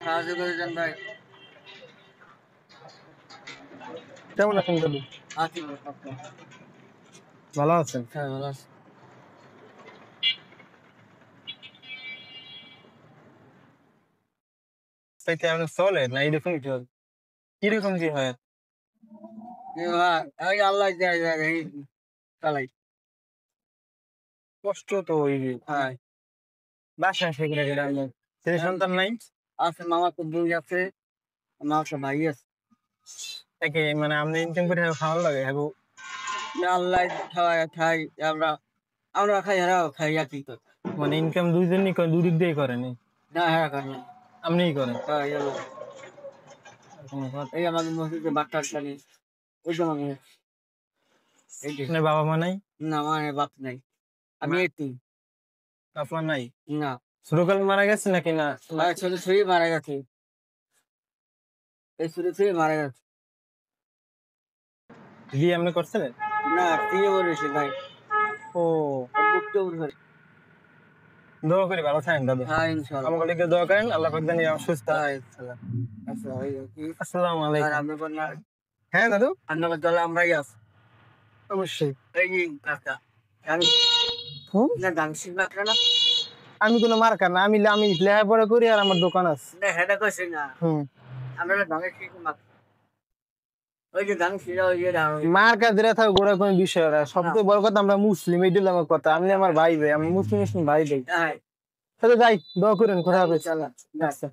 সাহায্য করে দেন ভাই। কেমন আছেন দাদু? আছি ভালো আছেন? হ্যাঁ ভালো আছি। তাই কেমন চলে না এরকম চল? কিরকম কি হয়? ভাই আল্লাহ চালাই। কষ্ট তো ওই হ্যাঁ বাসায় সেগুলো ছেলে সন্তান নাই? আছে, মামা তো দুই আছে, আমার একটা ভাই আছে। তাকে মানে আপনি ইনকাম করে খাওয়ার লাগে হ্যাঁ? আল্লাহ খাওয়াই খাই, আমরা আমরা খাই, হারাও খাই একই তো। মানে ইনকাম দুইজনই দুদিক দিয়ে করেন? না হ্যাঁ খাই না। আপনিই করেন? হ্যাঁ এই আমাদের মসজিদে বাচ্চা খালি ওই সময় এই যে আপনার বাবা মা নাই? না মানে বাপ নাই, আমি একটু আপনার নাই? না ছোটকালে মারা গেছে নাকি না? ছোট ছুঁয়ে মারা গেছে, এই ছোট ছুঁয়ে মারা গেছে। বিয়ে আপনি করছিলেন? না দিয়ে বলেছে ভাই। ও বুকটা উঠে দোয়া করি ভালো থাকেন দাদু। হ্যাঁ ইনশাল্লাহ। আমাকে লিখে দোয়া করেন, আল্লাহ পাক জানি সুস্থ। হ্যাঁ ইনশাল্লাহ। আচ্ছা ওই কি আসসালামু আর আলাইকুম। আপনি বললেন হ্যাঁ দাদু আপনার দলে আমরাই আছি। অবশ্যই। এই যে কাকা আমি না গান শিখবে না। আমি কোনো মার্কা না, আমি আমি লেখাপড়া করি আর আমার দোকান আছে। না হেটা কইছে না, আমরা গান শিখবো না। ওই যে গান শিখা ওই যে মার্কা দিলে থাকো গোড়া কোনো বিষয় না, সবথেকে বড় কথা আমরা মুসলিম, এই আমার কথা। আমি আমার ভাই ভাই, আমি মুসলিম ভাই ভাই। হ্যাঁ তাহলে যাই, দোয়া করেন, কথা হবে। চালা। আচ্ছা।